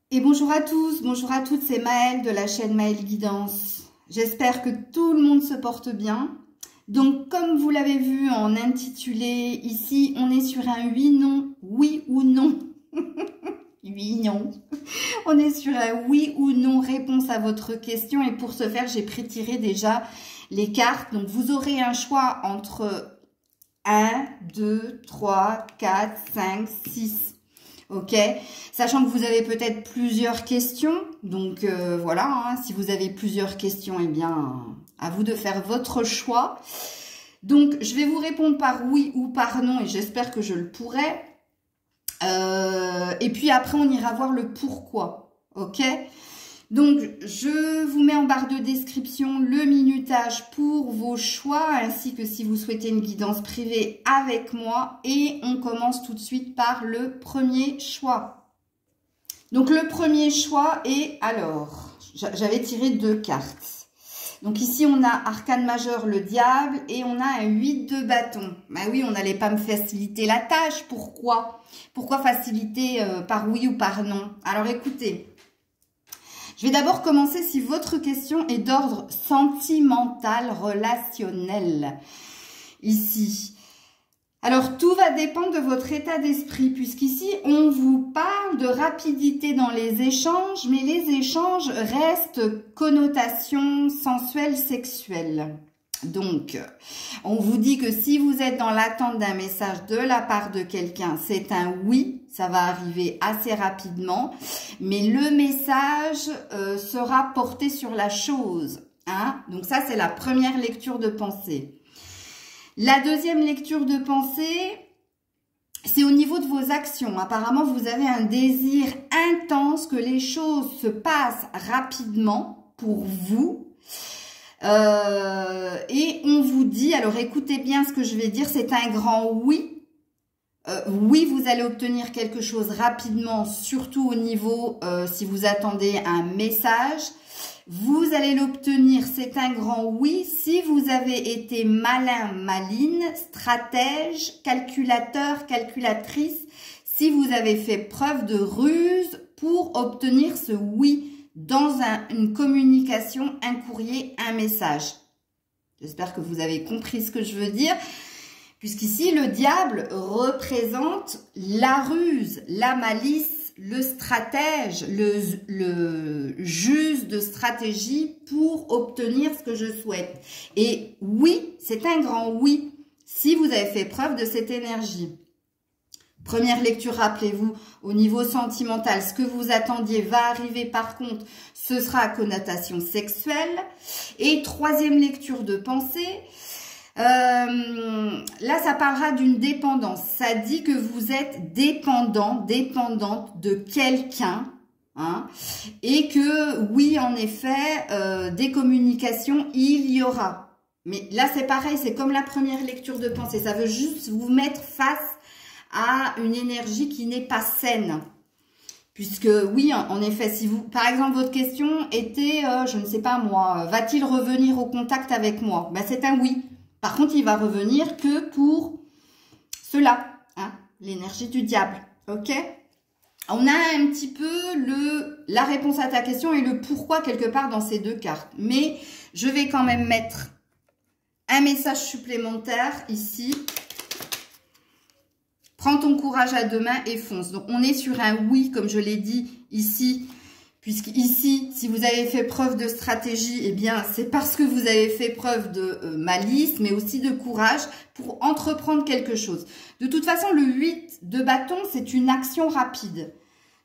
Et bonjour à tous, bonjour à toutes, c'est Maëlle de la chaîne Maëlle Guidance. J'espère que tout le monde se porte bien. Donc, comme vous l'avez vu en intitulé, ici, on est sur un oui-non, oui ou non. Oui, non. On est sur un oui ou non réponse à votre question. Et pour ce faire, j'ai prétiré déjà les cartes. Donc, vous aurez un choix entre 1, 2, 3, 4, 5, 6. Ok, sachant que vous avez peut-être plusieurs questions, donc voilà, hein, si vous avez plusieurs questions, eh bien, à vous de faire votre choix. Donc, je vais vous répondre par oui ou par non, et j'espère que je le pourrai. Et puis après, on ira voir le pourquoi, ok? Donc, je vous mets en barre de description le minutage pour vos choix, ainsi que si vous souhaitez une guidance privée avec moi. Et on commence tout de suite par le premier choix. Donc, le premier choix est, alors, j'avais tiré 2 cartes. Donc, ici, on a arcane majeur, le diable, et on a un 8 de bâton. Bah oui, on n'allait pas me faciliter la tâche. Pourquoi? Pourquoi faciliter par oui ou par non? Alors, écoutez. Je vais d'abord commencer si votre question est d'ordre sentimental, relationnel, ici. Alors, tout va dépendre de votre état d'esprit, puisqu'ici, on vous parle de rapidité dans les échanges, mais les échanges restent connotation sensuelle, sexuelle. Donc, on vous dit que si vous êtes dans l'attente d'un message de la part de quelqu'un, c'est un oui, ça va arriver assez rapidement, mais le message sera porté sur la chose. Hein? Donc ça, c'est la première lecture de pensée. La deuxième lecture de pensée, c'est au niveau de vos actions. Apparemment, vous avez un désir intense que les choses se passent rapidement pour vous. Et on vous dit, alors écoutez bien ce que je vais dire, c'est un grand oui. Oui, vous allez obtenir quelque chose rapidement, surtout au niveau, si vous attendez un message. Vous allez l'obtenir, c'est un grand oui, si vous avez été malin, maline, stratège, calculateur, calculatrice, si vous avez fait preuve de ruse pour obtenir ce oui dans une communication, un courrier, un message. J'espère que vous avez compris ce que je veux dire. Puisqu'ici, le diable représente la ruse, la malice, le stratège, le juge de stratégie pour obtenir ce que je souhaite. Et oui, c'est un grand oui, si vous avez fait preuve de cette énergie. Première lecture, rappelez-vous, au niveau sentimental, ce que vous attendiez va arriver. Par contre, ce sera à connotation sexuelle. Et troisième lecture de pensée, là, ça parlera d'une dépendance. Ça dit que vous êtes dépendant, dépendante de quelqu'un. Hein, et que, oui, en effet, des communications, il y aura. Mais là, c'est pareil, c'est comme la première lecture de pensée. Ça veut juste vous mettre face à une énergie qui n'est pas saine. Puisque, oui, en effet, si vous, par exemple, votre question était, je ne sais pas moi, va-t-il revenir au contact avec moi? Ben, c'est un oui. Par contre, il va revenir que pour cela, hein, l'énergie du diable, ok? On a un petit peu la réponse à ta question et le pourquoi quelque part dans ces 2 cartes. Mais je vais quand même mettre un message supplémentaire ici. Prends ton courage à 2 mains et fonce. Donc, on est sur un oui, comme je l'ai dit ici. Puisqu'ici, si vous avez fait preuve de stratégie, eh bien, c'est parce que vous avez fait preuve de malice, mais aussi de courage pour entreprendre quelque chose. De toute façon, le 8 de bâton, c'est une action rapide.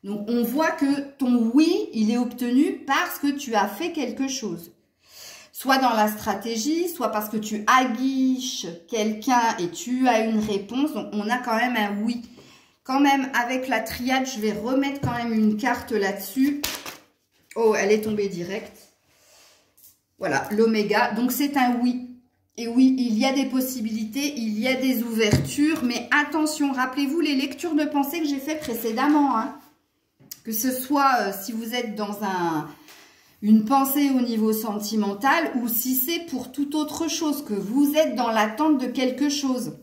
Donc, on voit que ton oui, il est obtenu parce que tu as fait quelque chose. Soit dans la stratégie, soit parce que tu aguiches quelqu'un et tu as une réponse. Donc, on a quand même un oui. Quand même, avec la triade, je vais remettre quand même une carte là-dessus. Oh, elle est tombée direct. Voilà, l'oméga. Donc, c'est un oui. Et oui, il y a des possibilités, il y a des ouvertures. Mais attention, rappelez-vous les lectures de pensée que j'ai fait précédemment. Hein. Que ce soit si vous êtes dans une pensée au niveau sentimental ou si c'est pour toute autre chose, que vous êtes dans l'attente de quelque chose.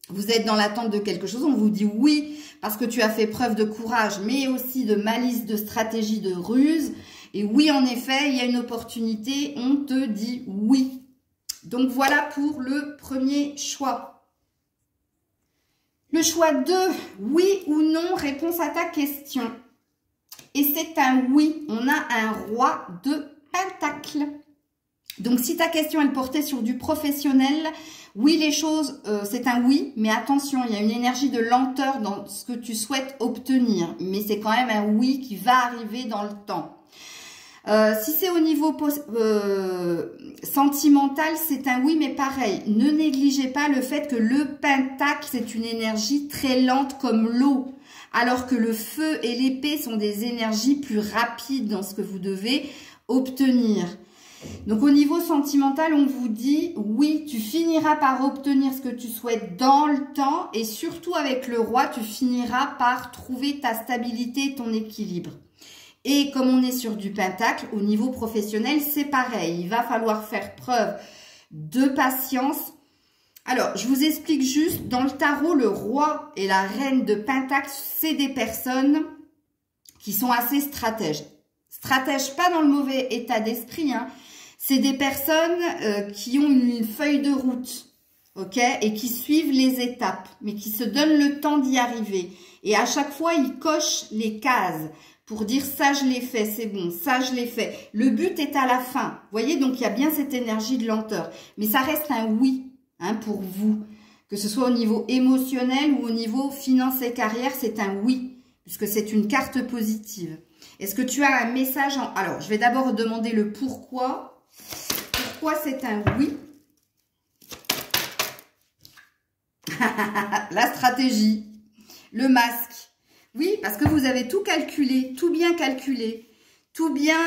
vous êtes dans l'attente de quelque chose, on vous dit oui parce que tu as fait preuve de courage, mais aussi de malice, de stratégie, de ruse. Et oui, en effet, il y a une opportunité, on te dit oui. Donc voilà pour le premier choix. Le choix 2, oui ou non, réponse à ta question. Et c'est un oui, on a un roi de Pentacle. Donc si ta question elle portait sur du professionnel, oui les choses, c'est un oui, mais attention, il y a une énergie de lenteur dans ce que tu souhaites obtenir. Mais c'est quand même un oui qui va arriver dans le temps. Si c'est au niveau sentimental, c'est un oui, mais pareil. Ne négligez pas le fait que le pentacle, c'est une énergie très lente comme l'eau. Alors que le feu et l'épée sont des énergies plus rapides dans ce que vous devez obtenir. Donc au niveau sentimental, on vous dit oui, tu finiras par obtenir ce que tu souhaites dans le temps. Et surtout avec le roi, tu finiras par trouver ta stabilité et ton équilibre. Et comme on est sur du pentacle, au niveau professionnel, c'est pareil. Il va falloir faire preuve de patience. Alors, je vous explique juste, dans le tarot, le roi et la reine de pentacle, c'est des personnes qui sont assez stratèges. Stratèges pas dans le mauvais état d'esprit, hein. C'est des personnes qui ont une feuille de route, ok, et qui suivent les étapes, mais qui se donnent le temps d'y arriver. Et à chaque fois, ils cochent les cases pour dire ça je l'ai fait, c'est bon, ça je l'ai fait. Le but est à la fin. Vous voyez, donc il y a bien cette énergie de lenteur. Mais ça reste un oui, hein, pour vous. Que ce soit au niveau émotionnel ou au niveau finance et carrière, c'est un oui, puisque c'est une carte positive. Est-ce que tu as un message en... Alors, je vais d'abord demander le pourquoi. Pourquoi c'est un oui? La stratégie, le masque. Oui, parce que vous avez tout calculé, tout bien calculé, tout bien...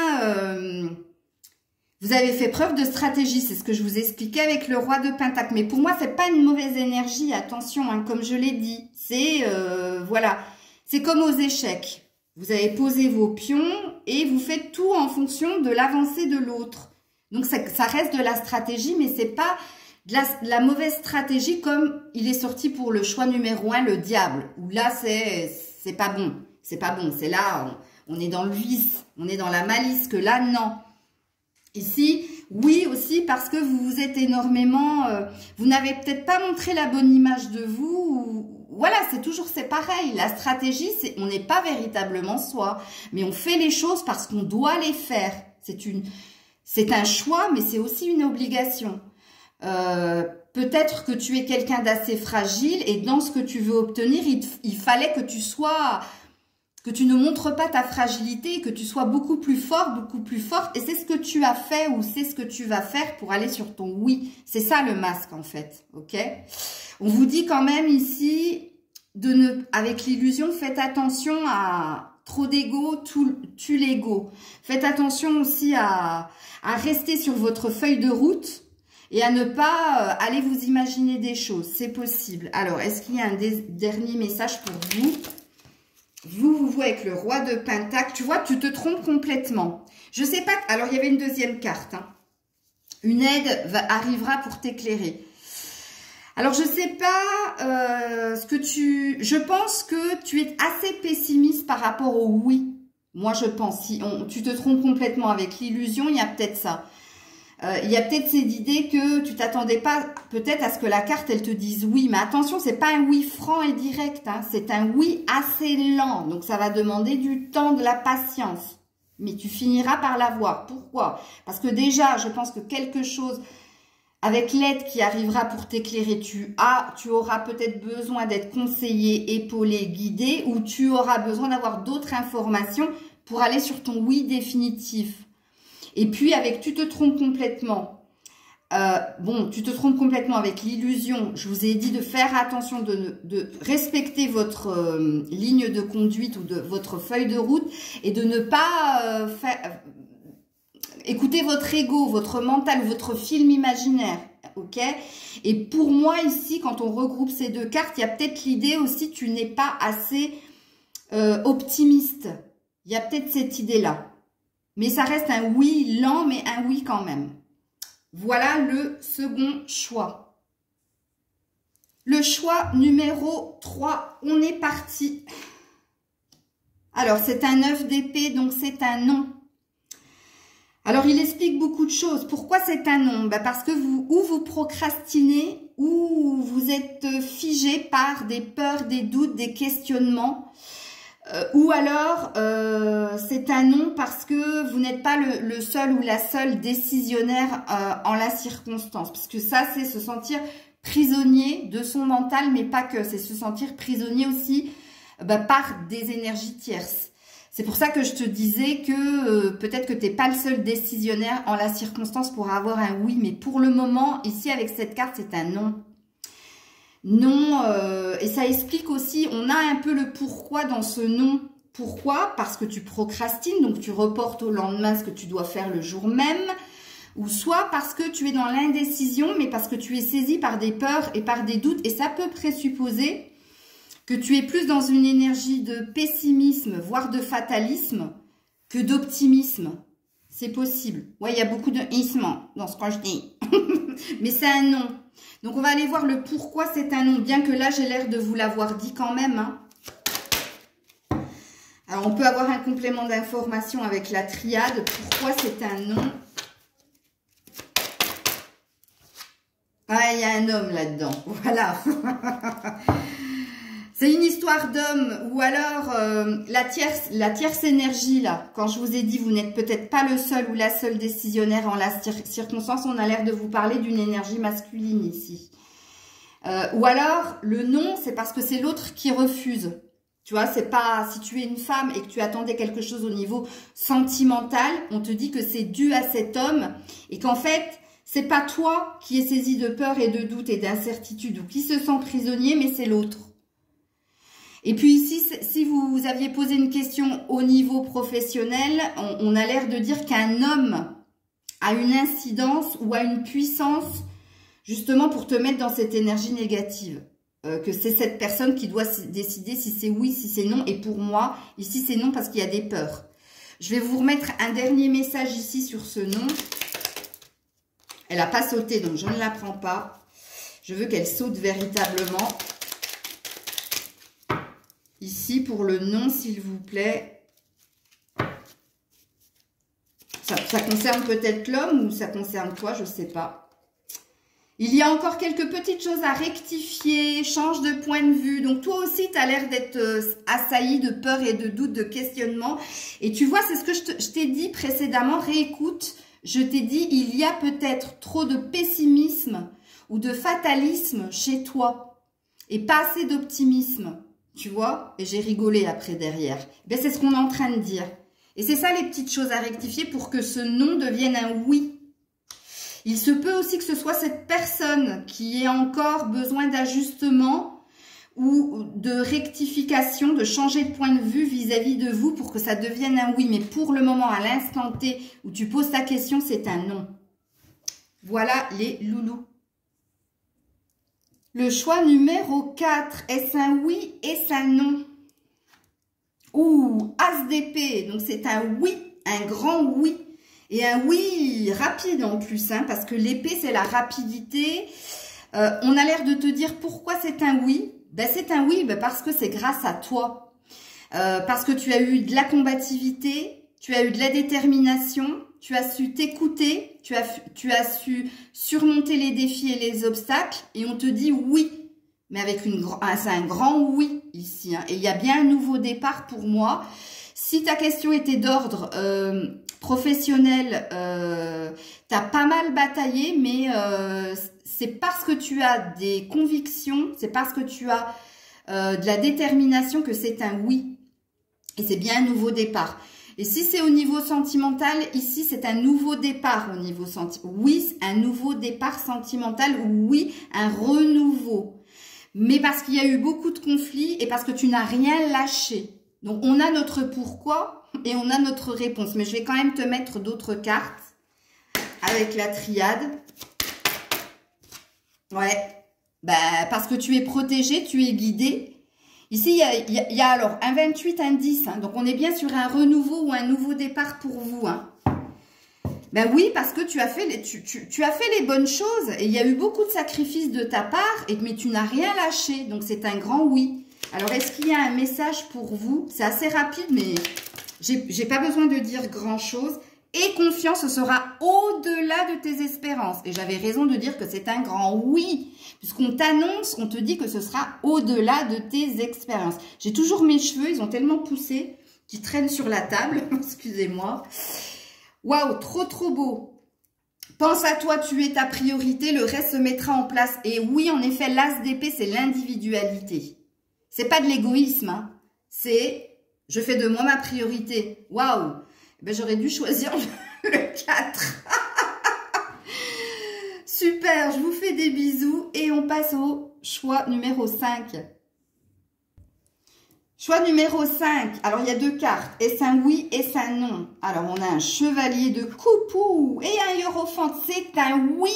vous avez fait preuve de stratégie, c'est ce que je vous expliquais avec le roi de Pentacle. Mais pour moi, c'est pas une mauvaise énergie, attention, hein, comme je l'ai dit. C'est, voilà, c'est comme aux échecs. Vous avez posé vos pions et vous faites tout en fonction de l'avancée de l'autre. Donc, ça reste de la stratégie, mais c'est pas de la mauvaise stratégie comme il est sorti pour le choix numéro 1, le diable. Où là, c'est pas bon. C'est pas bon. C'est là, on est dans le vice, on est dans la malice, que là, non. Ici, oui aussi parce que vous vous êtes énormément... vous n'avez peut-être pas montré la bonne image de vous. Voilà, c'est pareil. La stratégie, on n'est pas véritablement soi. Mais on fait les choses parce qu'on doit les faire. C'est un choix, mais c'est aussi une obligation. Peut-être que tu es quelqu'un d'assez fragile et dans ce que tu veux obtenir, il fallait que tu sois... que tu ne montres pas ta fragilité, que tu sois beaucoup plus fort, beaucoup plus forte. Et c'est ce que tu as fait ou c'est ce que tu vas faire pour aller sur ton oui. C'est ça le masque en fait, ok? On vous dit quand même ici, avec l'illusion, faites attention à trop d'ego, tue l'ego. Faites attention aussi à rester sur votre feuille de route et à ne pas aller vous imaginer des choses. C'est possible. Alors, est-ce qu'il y a un dernier message pour vous? Vous avec le roi de Pentacle, tu vois, tu te trompes complètement. Je sais pas, alors il y avait une deuxième carte. Hein. Une aide arrivera pour t'éclairer. Alors je sais pas je pense que tu es assez pessimiste par rapport au oui. Moi je pense, si tu te trompes complètement avec l'illusion, il y a peut-être ça. Il y a peut-être cette idée que tu t'attendais pas peut-être à ce que la carte elle te dise oui, mais attention, c'est pas un oui franc et direct, hein, c'est un oui assez lent, donc ça va demander du temps, de la patience, mais tu finiras par l'avoir. Pourquoi? Parce que déjà, je pense que quelque chose avec l'aide qui arrivera pour t'éclairer, tu auras peut-être besoin d'être conseillé, épaulé, guidé, ou tu auras besoin d'avoir d'autres informations pour aller sur ton oui définitif. Et puis, tu te trompes complètement. Tu te trompes complètement avec l'illusion. Je vous ai dit de faire attention, de respecter votre ligne de conduite ou de votre feuille de route et de ne pas écouter votre ego, votre mental, votre film imaginaire. Ok? Et pour moi, ici, quand on regroupe ces deux cartes, il y a peut-être l'idée aussi, tu n'es pas assez optimiste. Il y a peut-être cette idée-là. Mais ça reste un oui lent, mais un oui quand même. Voilà le second choix. Le choix numéro 3, on est parti. Alors, c'est un 9 d'épée, donc c'est un non. Alors, il explique beaucoup de choses. Pourquoi c'est un non? Parce que vous procrastinez, ou vous êtes figé par des peurs, des doutes, des questionnements. Ou alors, c'est un non parce que vous n'êtes pas le seul ou la seule décisionnaire en la circonstance. Parce que ça, c'est se sentir prisonnier de son mental, mais pas que. C'est se sentir prisonnier aussi par des énergies tierces. C'est pour ça que je te disais que peut-être que tu n'es pas le seul décisionnaire en la circonstance pour avoir un oui. Mais pour le moment, ici, avec cette carte, c'est un non. Non, et ça explique aussi, on a un peu le pourquoi dans ce non. Pourquoi? Parce que tu procrastines, donc tu reportes au lendemain ce que tu dois faire le jour même. Ou soit parce que tu es dans l'indécision, mais parce que tu es saisi par des peurs et par des doutes. Et ça peut présupposer que tu es plus dans une énergie de pessimisme, voire de fatalisme, que d'optimisme. C'est possible. Ouais, il y a beaucoup de isme dans ce que je dis. Mais c'est un non. Donc, on va aller voir le pourquoi c'est un non. Bien que là, j'ai l'air de vous l'avoir dit quand même. Hein. Alors, on peut avoir un complément d'information avec la triade. Pourquoi c'est un non? Ah, il y a un homme là-dedans. Voilà. C'est une histoire d'homme. Ou alors, la tierce énergie, là. Quand je vous ai dit, vous n'êtes peut-être pas le seul ou la seule décisionnaire en la circonstance. On a l'air de vous parler d'une énergie masculine ici. Ou alors, le non, c'est parce que c'est l'autre qui refuse. Tu vois, c'est pas... Si tu es une femme et que tu attendais quelque chose au niveau sentimental, on te dit que c'est dû à cet homme. Et qu'en fait... c'est pas toi qui es saisi de peur et de doute et d'incertitude ou qui se sent prisonnier, mais c'est l'autre. Et puis ici, si vous aviez posé une question au niveau professionnel, on a l'air de dire qu'un homme a une incidence ou a une puissance justement pour te mettre dans cette énergie négative. Que c'est cette personne qui doit décider si c'est oui, si c'est non. Et pour moi, ici c'est non parce qu'il y a des peurs. Je vais vous remettre un dernier message ici sur ce non. Elle n'a pas sauté, donc je ne la prends pas. Je veux qu'elle saute véritablement. Ici, pour le non, s'il vous plaît. Ça concerne peut-être l'homme ou ça concerne toi, je ne sais pas. Il y a encore quelques petites choses à rectifier. Change de point de vue. Donc, toi aussi, tu as l'air d'être assailli de peur et de doute, de questionnement. Et tu vois, c'est ce que je t'ai dit précédemment. Réécoute. Je t'ai dit, il y a peut-être trop de pessimisme ou de fatalisme chez toi et pas assez d'optimisme, tu vois. Et j'ai rigolé après derrière. Ben, c'est ce qu'on est en train de dire. Et c'est ça les petites choses à rectifier pour que ce non devienne un oui. Il se peut aussi que ce soit cette personne qui ait encore besoin d'ajustement ou de rectification, de changer de point de vue vis-à-vis de vous pour que ça devienne un oui. Mais pour le moment, à l'instant T où tu poses ta question, c'est un non. Voilà les loulous. Le choix numéro 4, est-ce un oui, est-ce un non? Ouh, As d'épée, donc c'est un oui, un grand oui. Et un oui rapide en plus, hein, parce que l'épée, c'est la rapidité. On a l'air de te dire pourquoi c'est un oui. Ben, c'est un oui parce que c'est grâce à toi. Parce que tu as eu de la combativité, tu as eu de la détermination, tu as su t'écouter, tu as su surmonter les défis et les obstacles. Et on te dit oui, mais avec c'est un grand oui ici. Hein. Et il y a bien un nouveau départ pour moi. Si ta question était d'ordre professionnel, tu as pas mal bataillé, mais c'est parce que tu as des convictions, c'est parce que tu as de la détermination que c'est un oui. Et c'est bien un nouveau départ. Et si c'est au niveau sentimental, ici c'est un nouveau départ au niveau sentimental. Oui, un nouveau départ sentimental, oui, un renouveau. Mais parce qu'il y a eu beaucoup de conflits et parce que tu n'as rien lâché. Donc on a notre pourquoi et on a notre réponse. Mais je vais quand même te mettre d'autres cartes avec la triade. Ouais, bah, parce que tu es protégé, tu es guidé. Ici, il y a alors un 28, un 10. Hein, donc, on est bien sur un renouveau ou un nouveau départ pour vous. Hein. Ben oui, parce que tu as fait les bonnes choses et il y a eu beaucoup de sacrifices de ta part, mais tu n'as rien lâché. Donc, c'est un grand oui. Alors, est-ce qu'il y a un message pour vous? C'est assez rapide, mais j'ai pas besoin de dire grand-chose. Et confiance sera au-delà de tes espérances. Et j'avais raison de dire que c'est un grand oui. Puisqu'on t'annonce, on te dit que ce sera au-delà de tes expériences. J'ai toujours mes cheveux, ils ont tellement poussé qu'ils traînent sur la table. Excusez-moi. Waouh, trop trop beau. Pense à toi, tu es ta priorité, le reste se mettra en place. Et oui, en effet, l'as d'épée, c'est l'individualité. C'est pas de l'égoïsme, hein. C'est je fais de moi ma priorité. Waouh. Ben, j'aurais dû choisir le 4. Super, je vous fais des bisous et on passe au choix numéro 5. Choix numéro 5. Alors, il y a 2 cartes. Est-ce un oui, est-ce un non? Alors, on a un chevalier de coupe et un hiérophante. C'est un oui.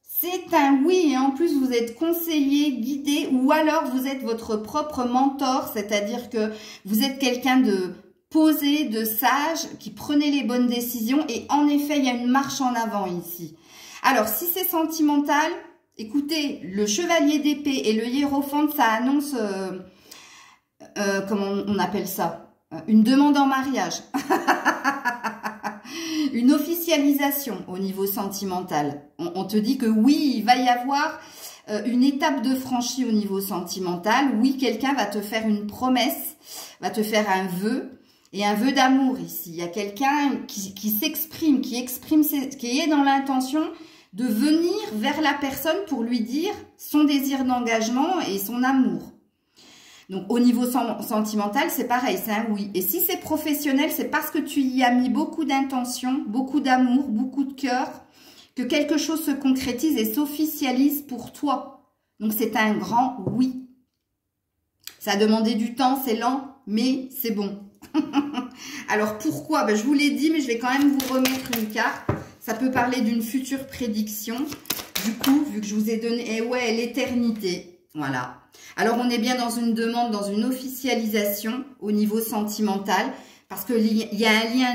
C'est un oui. Et en plus, vous êtes conseillé, guidé ou alors vous êtes votre propre mentor. C'est-à-dire que vous êtes quelqu'un de posé, de sage, qui prenait les bonnes décisions. Et en effet, il y a une marche en avant ici. Alors, si c'est sentimental, écoutez, le chevalier d'épée et le hiérophante, ça annonce, comment on appelle ça? Une demande en mariage. Une officialisation au niveau sentimental. On te dit que oui, il va y avoir une étape de franchie au niveau sentimental. Oui, quelqu'un va te faire une promesse, va te faire un vœu. Et un vœu d'amour ici. Il y a quelqu'un qui s'exprime, qui est dans l'intention de venir vers la personne pour lui dire son désir d'engagement et son amour. Donc, au niveau sentimental, c'est pareil, c'est un oui. Et si c'est professionnel, c'est parce que tu y as mis beaucoup d'intention, beaucoup d'amour, beaucoup de cœur, que quelque chose se concrétise et s'officialise pour toi. Donc, c'est un grand oui. Ça a demandé du temps, c'est lent, mais c'est bon. Alors pourquoi? Ben, je vous l'ai dit, mais je vais quand même vous remettre une carte. Ça peut parler d'une future prédiction. Du coup, vu que je vous ai donné, eh ouais, l'éternité. Voilà. Alors on est bien dans une demande, dans une officialisation au niveau sentimental, parce qu'il y a un lien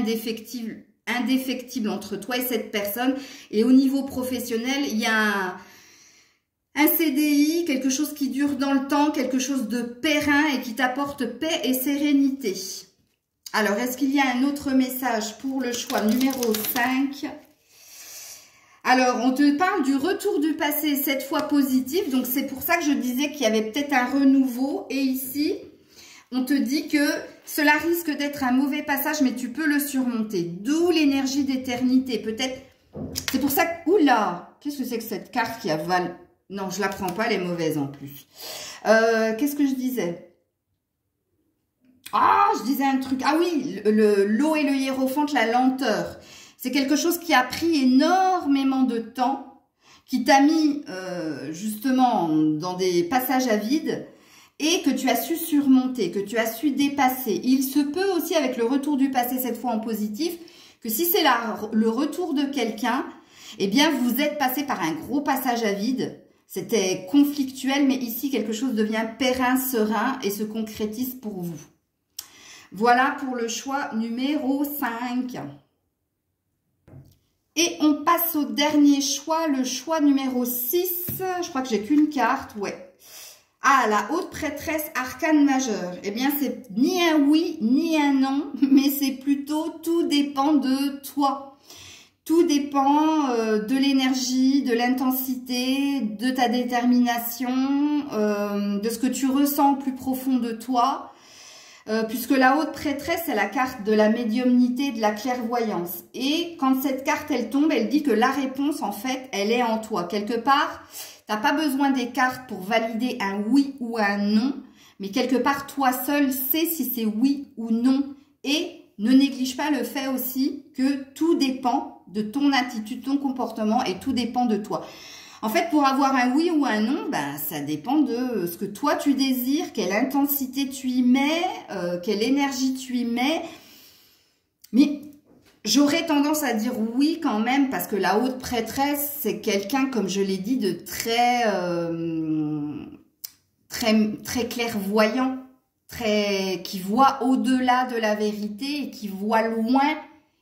indéfectible entre toi et cette personne. Et au niveau professionnel, il y a un CDI, quelque chose qui dure dans le temps, quelque chose de périn et qui t'apporte paix et sérénité. Alors, est-ce qu'il y a un autre message pour le choix numéro 5? Alors, on te parle du retour du passé, cette fois positif. Donc, c'est pour ça que je disais qu'il y avait peut-être un renouveau. Et ici, on te dit que cela risque d'être un mauvais passage, mais tu peux le surmonter. D'où l'énergie d'éternité. Peut-être, c'est pour ça que... Oula! Qu'est-ce que c'est que cette carte qui avale? Non, je la prends pas, elle est mauvaise en plus. Qu'est-ce que je disais? Ah, je disais un truc. Ah oui, l'eau et le hiérophante, la lenteur. C'est quelque chose qui a pris énormément de temps, qui t'a mis justement dans des passages à vide et que tu as su surmonter, que tu as su dépasser. Il se peut aussi avec le retour du passé, cette fois en positif, que si c'est le retour de quelqu'un, eh bien vous êtes passé par un gros passage à vide. C'était conflictuel, mais ici quelque chose devient périn, serein et se concrétise pour vous. Voilà pour le choix numéro 5. Et on passe au dernier choix, le choix numéro 6. Je crois que j'ai qu'une carte, ouais. Ah, la haute prêtresse arcane majeure. Eh bien, c'est ni un oui, ni un non, mais c'est plutôt tout dépend de toi. Tout dépend de l'énergie, de l'intensité, de ta détermination, de ce que tu ressens au plus profond de toi. Puisque la haute prêtresse, c'est la carte de la médiumnité, de la clairvoyance. Et quand cette carte, elle tombe, elle dit que la réponse, en fait, elle est en toi. Quelque part, tu n'as pas besoin des cartes pour valider un oui ou un non, mais quelque part, toi seul sais si c'est oui ou non. Et ne néglige pas le fait aussi que tout dépend de ton attitude, ton comportement, et tout dépend de toi. En fait, pour avoir un oui ou un non, ben, ça dépend de ce que toi tu désires, quelle intensité tu y mets, quelle énergie tu y mets. Mais j'aurais tendance à dire oui quand même, parce que la haute prêtresse, c'est quelqu'un, comme je l'ai dit, de très clairvoyant, qui voit au-delà de la vérité et qui voit loin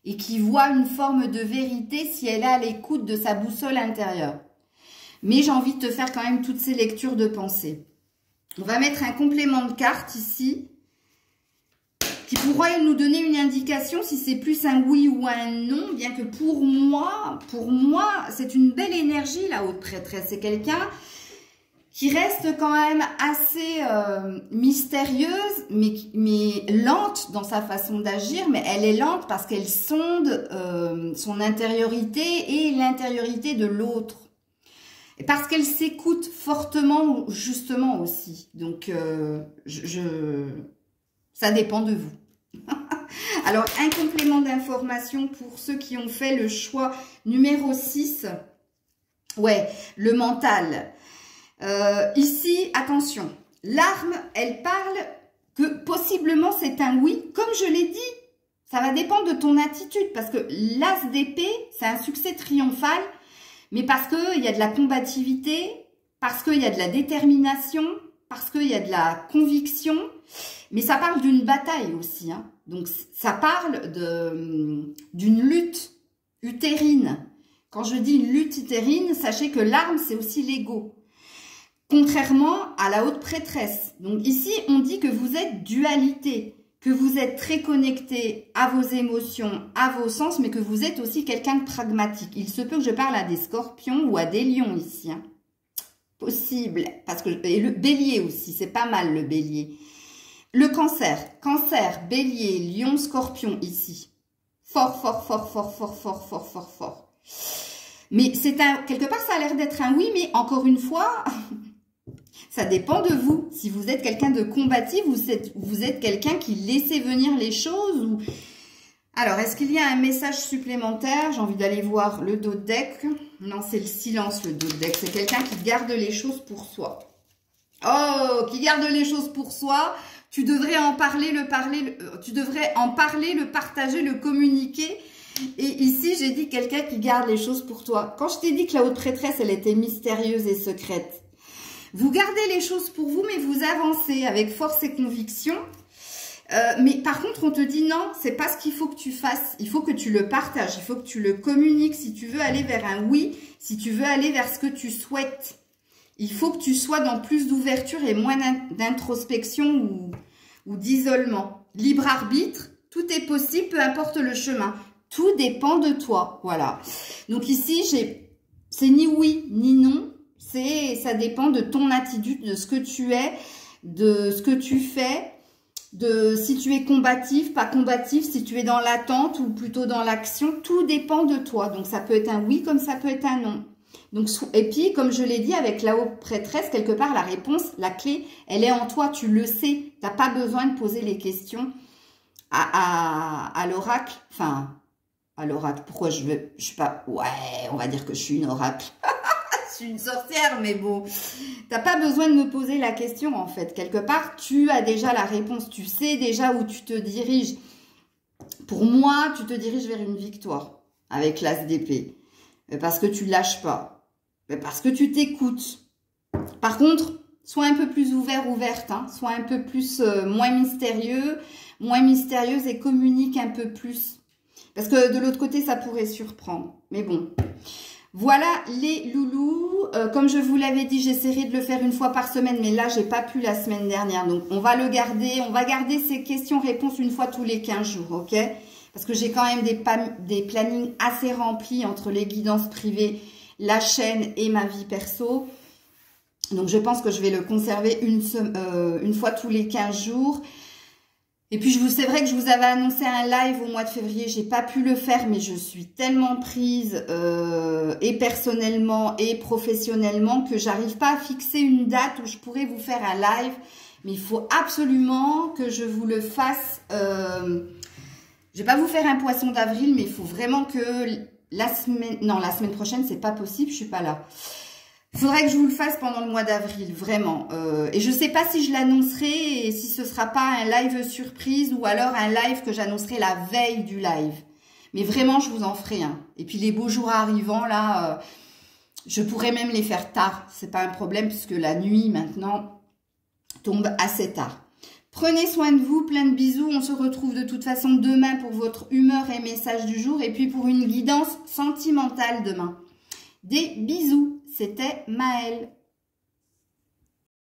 et qui voit une forme de vérité si elle est à l'écoute de sa boussole intérieure. Mais j'ai envie de te faire quand même toutes ces lectures de pensée. On va mettre un complément de carte ici qui pourra nous donner une indication si c'est plus un oui ou un non, bien que pour moi, c'est une belle énergie, la haute prêtresse. C'est quelqu'un qui reste quand même assez mystérieuse, mais lente dans sa façon d'agir. Mais elle est lente parce qu'elle sonde son intériorité et l'intériorité de l'autre. Et parce qu'elle s'écoute fortement, justement aussi. Donc, ça dépend de vous. Alors, un complément d'information pour ceux qui ont fait le choix numéro 6. Ouais, le mental. Ici, attention, l'arme, elle parle que possiblement c'est un oui. Comme je l'ai dit, ça va dépendre de ton attitude. Parce que l'as d'épée, c'est un succès triomphal. Mais parce qu'il y a de la combativité, parce qu'il y a de la détermination, parce qu'il y a de la conviction. Mais ça parle d'une bataille aussi, hein. Donc, ça parle d'une lutte utérine. Quand je dis une lutte utérine, sachez que l'arme, c'est aussi l'ego. Contrairement à la haute prêtresse. Donc, ici, on dit que vous êtes dualité, que vous êtes très connecté à vos émotions, à vos sens, mais que vous êtes aussi quelqu'un de pragmatique. Il se peut que je parle à des scorpions ou à des lions ici, hein. Possible. Parce que, et le bélier aussi, c'est pas mal le bélier. Le cancer, bélier, lion, scorpion ici. Fort, fort, fort, fort, fort, fort, fort, fort, fort. Mais c'est quelque part, ça a l'air d'être un oui, mais encore une fois, ça dépend de vous. Si vous êtes quelqu'un de combatif, vous êtes quelqu'un qui laissez venir les choses. Ou... Alors, est-ce qu'il y a un message supplémentaire? J'ai envie d'aller voir le dos de deck. Non, c'est le silence, le dos de deck. C'est quelqu'un qui garde les choses pour soi. Oh, qui garde les choses pour soi. Tu devrais en parler, le partager, le communiquer. Et ici, j'ai dit quelqu'un qui garde les choses pour toi. Quand je t'ai dit que la haute prêtresse, elle était mystérieuse et secrète, vous gardez les choses pour vous, mais vous avancez avec force et conviction. Mais par contre, on te dit non, c'est pas ce qu'il faut que tu fasses. Il faut que tu le partages, il faut que tu le communiques si tu veux aller vers un oui, si tu veux aller vers ce que tu souhaites. Il faut que tu sois dans plus d'ouverture et moins d'introspection ou d'isolement. Libre arbitre, tout est possible, peu importe le chemin. Tout dépend de toi, voilà. Donc ici, c'est ni oui ni non. Ça dépend de ton attitude, de ce que tu es, de ce que tu fais, de si tu es combatif, pas combatif, si tu es dans l'attente ou plutôt dans l'action. Tout dépend de toi. Donc ça peut être un oui comme ça peut être un non. Donc, et puis, comme je l'ai dit, avec la haute prêtresse, quelque part, la réponse, la clé, elle est en toi, tu le sais. Tu n'as pas besoin de poser les questions à l'oracle. Enfin, à l'oracle, pourquoi je suis pas... Ouais, on va dire que je suis une oracle. Je suis une sorcière, mais bon. Tu n'as pas besoin de me poser la question, en fait. Quelque part, tu as déjà la réponse. Tu sais déjà où tu te diriges. Pour moi, tu te diriges vers une victoire avec l'as d'épée. Parce que tu ne lâches pas. Parce que tu t'écoutes. Par contre, sois un peu plus ouverte, hein, sois un peu plus moins mystérieuse et communique un peu plus. Parce que de l'autre côté, ça pourrait surprendre. Mais bon. Voilà les loulous. Comme je vous l'avais dit, j'essaierai de le faire une fois par semaine. Mais là, j'ai pas pu la semaine dernière. Donc, on va le garder. On va garder ces questions-réponses une fois tous les 15 jours. Ok? Parce que j'ai quand même des plannings assez remplis entre les guidances privées, la chaîne et ma vie perso. Donc, je pense que je vais le conserver une fois tous les 15 jours. Et puis, c'est vrai que je vous avais annoncé un live au mois de février. J'ai pas pu le faire, mais je suis tellement prise et personnellement et professionnellement que j'arrive pas à fixer une date où je pourrais vous faire un live. Mais il faut absolument que je vous le fasse... je vais pas vous faire un poisson d'avril, mais il faut vraiment que la semaine prochaine, c'est pas possible, je suis pas là. Il faudrait que je vous le fasse pendant le mois d'avril, vraiment. Et je sais pas si je l'annoncerai et si ce sera pas un live surprise ou alors un live que j'annoncerai la veille du live. Mais vraiment, je vous en ferai un. Et puis les beaux jours arrivant, là, je pourrais même les faire tard. C'est pas un problème puisque la nuit, maintenant, tombe assez tard. Prenez soin de vous, plein de bisous. On se retrouve de toute façon demain pour votre humeur et message du jour. Et puis pour une guidance sentimentale demain. Des bisous. C'était Maëlle.